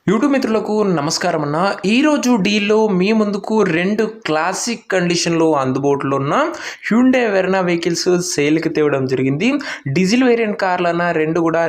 YouTube మిత్రులకు నమస్కారం అన్న. ఈరోజు డీల్లో మీ ముందుకు రెండు క్లాసిక్ కండిషన్లో అందుబాటులో ఉన్న హ్యుండే వెర్నా వెహికల్స్ సేల్కి తేవడం జరిగింది. డీజిల్ వేరియంట్ కార్లు అన్న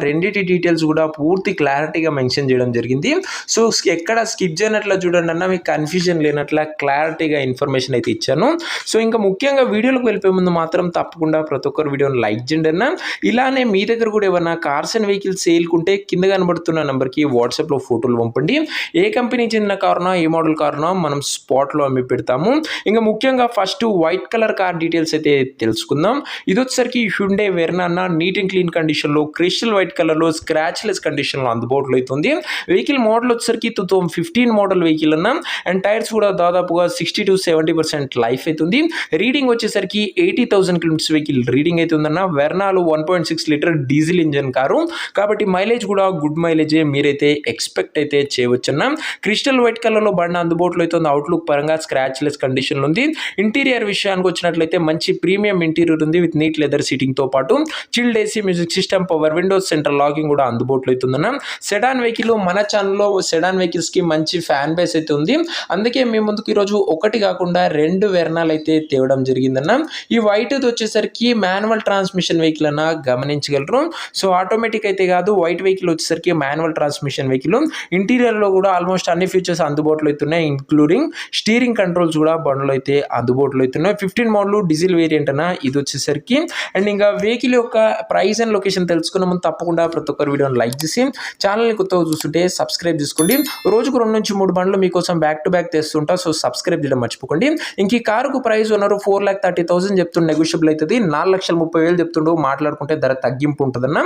రెండిటి డీటెయిల్స్ కూడా పూర్తి క్లారిటీగా మెన్షన్ చేయడం జరిగింది. సో ఎక్కడ స్కిప్ చేయనట్లా చూడండి అన్న, మీకు కన్ఫ్యూజన్ లేనట్లా క్లారిటీగా ఇన్ఫర్మేషన్ అయితే ఇచ్చాను. సో ఇంకా ముఖ్యంగా వీడియోలోకి వెళ్ళిపోయే ముందు మాత్రం తప్పకుండా ప్రతి ఒక్కరు వీడియోని లైక్ చేయండి అన్న. ఇలానే మీ దగ్గర కూడా ఏమన్నా కార్స్ అండ్ వెహికల్స్ సేల్కుంటే కింద కనబడుతున్న నెంబర్కి వాట్సాప్లో ఫోటోలు పంపండి. ఏ కంపెనీ చెందిన కారునో ఏ మోడల్ కారునో మనం స్పాట్లో అమ్మి పెడతాము. ఇంకా ముఖ్యంగా first white colour car details అయితే తెలుసుకుందాం. ఇది వచ్చేసరికి Hyundai Verna neat and clean కండిషన్లో క్రిస్టల్ వైట్ కలర్లో స్క్రాచ్లెస్ కండిషన్లో అందుబాటులో అవుతుంది. వెహికల్ మోడల్ వచ్చేసరికి 2015 మోడల్ వెహికల్ అన్న. అండ్ టైర్స్ కూడా దాదాపుగా 60 to 70% లైఫ్ అవుతుంది. రీడింగ్ వచ్చేసరికి 80,000 కిలోమీటర్స్ వెహికల్ రీడింగ్ అవుతుందన్న. వెర్నాలో 1.6 లీటర్ డీజిల్ ఇంజన్ కారు కాబట్టి మైలేజ్ కూడా గుడ్ మైలేజే మీరైతే ఎక్స్పెక్ట్ అయితే చేయవచ్చన్న. క్రిస్టల్ వైట్ కలర్లో బండి అందుబాటులో అవుతుంది. అవుట్లుక్ పరంగా స్క్రాచ్లెస్ కండిషన్లో ఉంది. ఇంటీరియర్ విషయానికి వచ్చినట్లయితే మంచి ప్రీమియం ఇంటీరియర్ ఉంది విత్ నీట్ లెదర్ సీటింగ్తో పాటు chilled AC music system, power Windows, central locking కూడా అందుబాటులో అవుతుందన్న. సెడాన్ వెహికల్ మన ఛానల్లో సెడాన్ వెహికల్స్కి మంచి ఫ్యాన్ బేస్ అయితే ఉంది. అందుకే మీ ముందుకు ఈరోజు ఒకటి కాకుండా రెండు వెర్నాలు అయితే తేవడం జరిగిందన్న. ఈ వైట్ వచ్చేసరికి మాన్యువల్ ట్రాన్స్మిషన్ వెహికల్ అన్న గమనించగలరు. సో ఆటోమేటిక్ అయితే కాదు, వైట్ వెహికల్ వచ్చేసరికి మాన్యువల్ ట్రాన్స్మిషన్ వెహికల్. ఇంటీరియర్లో కూడా ఆల్మోస్ట్ అన్ని ఫీచర్స్ అందుబాటులో అవుతున్నాయి, ఇంక్లూడింగ్ స్టీరింగ్ కంట్రోల్స్ కూడా బండ్లు అయితే అందుబాటులో అవుతున్నాయి. 15 మోడల్ డీజిల్ వేరియంట్ అన్న ఇది వచ్చేసరికి. అండ్ ఇంకా వెహికల్ యొక్క ప్రైస్ అండ్ లొకేషన్ తెలుసుకున్న ముందు తప్పకుండా ప్రతి ఒక్కరు వీడియోని లైక్ చేసి ఛానల్ని కొత్తగా చూస్తుంటే సబ్స్క్రైబ్ చేసుకోండి. రోజుకు 2 నుంచి 3 బండ్లు మీకోసం బ్యాక్ టు బ్యాక్ తెస్తుంటా, సో సబ్స్క్రైబ్ చేయడం మర్చిపోకండి. ఇంక ఈ కారుకు ప్రైస్ ఉన్నారు 4,30,000 చెప్తుండే, నెగోషియబుల్ అవుతుంది. 4,30,000 చెప్తుండో మాట్లాడుకుంటే ధర తగ్గింపు ఉంటుందన్న.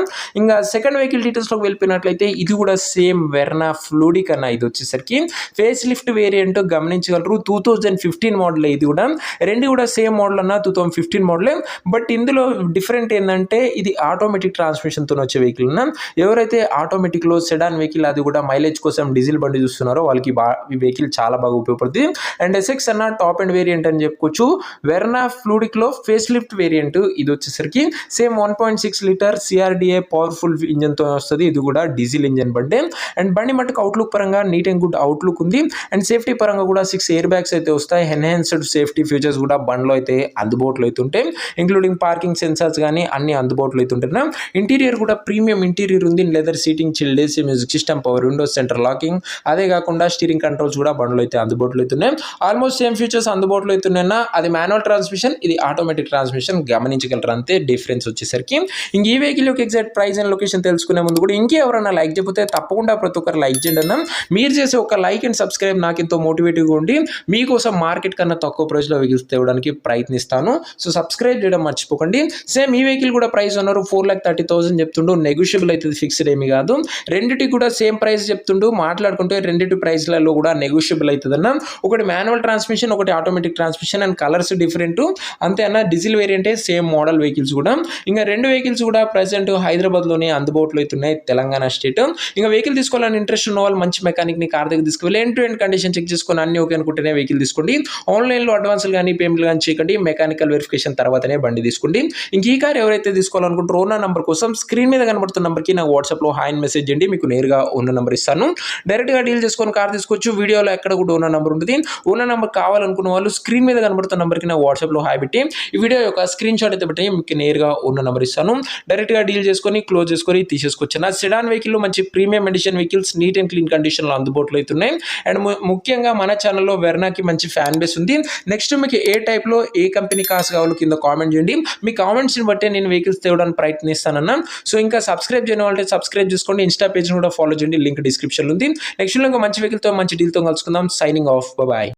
ఇంకా సెకండ్ వెహికల్ డీటెయిల్స్లోకి వెళ్ళిపోయినట్లయితే ఇది కూడా సేమ్ వెర్నా ఫ్లూడిక్ అన్న. ఇది వచ్చేసరికి ఫేస్ లిఫ్ట్ వేరియంట్ గమనించగలరు. 2015 మోడల్ ఇది కూడా. రెండు కూడా సేమ్ మోడల్ అన్న, 2015 మోడలే. బట్ ఇందులో డిఫరెంట్ ఏంటంటే ఇది ఆటోమేటిక్ ట్రాన్స్మిషన్తో వచ్చే వెహికల్ అన్న. ఎవరైతే ఆటోమేటిక్లో సెడాన్ వెహికల్ అది కూడా మైలేజ్ కోసం డీజిల్ బండి చూస్తున్నారో వాళ్ళకి ఈ వెహికల్ చాలా బాగా ఉపయోగపడుతుంది. అండ్ ఎస్ఎక్స్ అన్న టాప్ అండ్ వేరియంట్ అని చెప్పుకోవచ్చు. వెర్నా ఫ్లూడిక్లో ఫేస్ లిఫ్ట్ వేరియంట్ ఇది వచ్చేసరికి సేమ్ 1.6 లీటర్ సిఆర్డిఏ పవర్ఫుల్ ఇంజన్తో వస్తుంది. ఇది కూడా డీజిల్ ఇంజన్ బండి. అండ్ బండి మటుకు అవుట్లుక్ పరంగా నీట్ అండ్ గుడ్ అవుట్లుక్ ఉంది. అండ్ సేఫ్టీ పరంగా కూడా 6 ఎయిర్ బ్యాగ్స్ అయితే వస్తాయి. ఎన్హాన్స్డ్ సేఫ్టీ ఫీచర్స్ కూడా బండ్లో అయితే అందుబాటులో అవుతుంటాయి, ఇంక్లూడింగ్ పార్కింగ్ సెన్సార్స్ కానీ అన్ని అందుబాటులో అవుతుంటాయి. ఇంటీరియర్ కూడా ప్రీమియం ఇంటీరియర్ ఉంది. Leather seating, chilled AC music system, power Windows, centre locking, అదే కాకుండా స్టీరింగ్ కంట్రోల్స్ కూడా బండ్లో అయితే అందుబాటులో అవుతున్నాయి. ఆల్మోస్ట్ సేమ్ ఫీచర్స్ అందుబాటులో అవుతున్నాయన్నా. అది మాన్యువల్ ట్రాన్స్మిషన్, ఇది ఆటోమేటిక్ ట్రాన్స్మిషన్ గమనించగలరు అంతే డిఫరెన్స్ వచ్చేసరికి. ఇంక ఈ వెహికల్ యొక్క ఎగ్జాక్ట్ ప్రైస్ అండ్ లొకేషన్ తెలుసుకునే ముందు కూడా ఇంకెవరైనా లైక్ చేయకపోతే తప్పకుండా ప్రతి ఒక్కరు లైక్ చేయండి అన్న. మీరు చేసే ఒక లైక్ అండ్ సబ్స్క్రైబ్ నాకు ఎంతో మోటివేటివ్గా ఉండి మీకోసం మార్కెట్ కన్నా తక్కువ ప్రైస్లో వెహికల్స్ తేవడానికి ప్రయత్నిస్తాను. సో సబ్స్క్రైబ్ చేయడం మర్చిపోకండి. సేమ్ ఈ వెహికల్ కూడా ప్రైస్ ఉన్నారు 4,30,000 చెప్తుండు, నెగోషియబుల్ అవుతుంది, ఫిక్స్డ్ ఏమి కాదు. రెండిటికి కూడా సేమ్ ప్రైస్ చెప్తుండు, మాట్లాడుకుంటే రెండిటి ప్రైస్లలో కూడా నెగోషియబుల్ అవుతుంది అన్న. ఒకటి మాన్యువల్ ట్రాన్స్మిషన్, ఒకటి automatic transmission. And colours different అంతే అన్న. డీజిల్ వేరియంటే సేమ్ మోడల్ వెహికల్స్ కూడా. ఇంకా రెండు వెహికల్స్ కూడా ప్రజెంట్ హైదరాబాద్లోనే అందుబాటులో అవుతున్నాయి, తెలంగాణ స్టేట్. ఇంకా వెహికల్ తీసుకోవాలని ఇంట్రెస్ట్ ఉన్న వాళ్ళు మంచి మెకానిక్ ని కార్ దగ్గర తీసుకువెళ్ళి end to end condition check చేసుకొని అన్ని ఓకే అనుకుంటేనే వెహికల్ తీసుకోండి. ఆన్లైన్లో అడ్వాన్స్లు కానీ పేమెంట్లు కానీ చేయకండి. మెకానికల్ వెరిఫికేషన్ తర్వాతనే బండి తీసుకోండి. ఇంక ఈ కార్ ఎవరైతే తీసుకోవాలనుకుంటారో ఓనర్ నెంబర్ కోసం స్క్రీన్ మీద కనబడుతున్న నెంబర్కి నాకు వాట్సాప్లో హాయ్ అని మెసేజ్ చేయండి. మీకు నేరుగా ఓనర్ నెంబర్ ఇస్తాను. డైరెక్ట్గా డీల్ చేసుకొని కార్ తీసుకోవచ్చు. వీడియోలో ఎక్కడ కూడా ఓనర్ నెంబర్ ఉంటుంది. ఓనర్ నెంబర్ కావాలనుకున్న వాళ్ళు స్క్రీన్ మీద కనబడుతున్న నెంబర్కి నాకు వాట్సాప్లో హాయ్ పెట్టి ఈ వీడియో యొక్క స్క్రీన్ షాట్ అయితే పెట్టి మీకు నేరుగా ఓనర్ నెంబర్ ఇస్తాను. డైరెక్ట్గా డీల్ చేసుకొని క్లోజ్ చేసుకొని తీసేసుకోవచ్చు. నా సెడాన్ వెహికల్ మంచి premium edition vehicles neat and clean కండిషన్లో అందుబాటులో అవుతున్నాయి. అండ్ ముఖ్యంగా మన ఛానల్లో వెర్నాకి మంచి ఫ్యాన్ బేస్ ఉంది. నెక్స్ట్ మీకు ఏ టైప్లో ఏ కంపెనీ కార్స్ కావాలో కింద కామెంట్ చేయండి. మీ కామెంట్స్ని బట్టే నేను వెహికల్స్ తేవడానికి ప్రయత్నిస్తానన్నా. సో ఇంకా సబ్స్క్రైబ్ చేయడం అంటే సబ్స్క్రైబ్ చేసుకోండి. ఇన్స్టా పేజ్ని కూడా ఫాలో చేయండి, లింక్ డిస్క్రిప్షన్లో ఉంది. నెక్స్ట్ ఇంకా మంచి వెహికల్తో మంచి డీల్తో కలుసుకుందాం. Signing off, bye.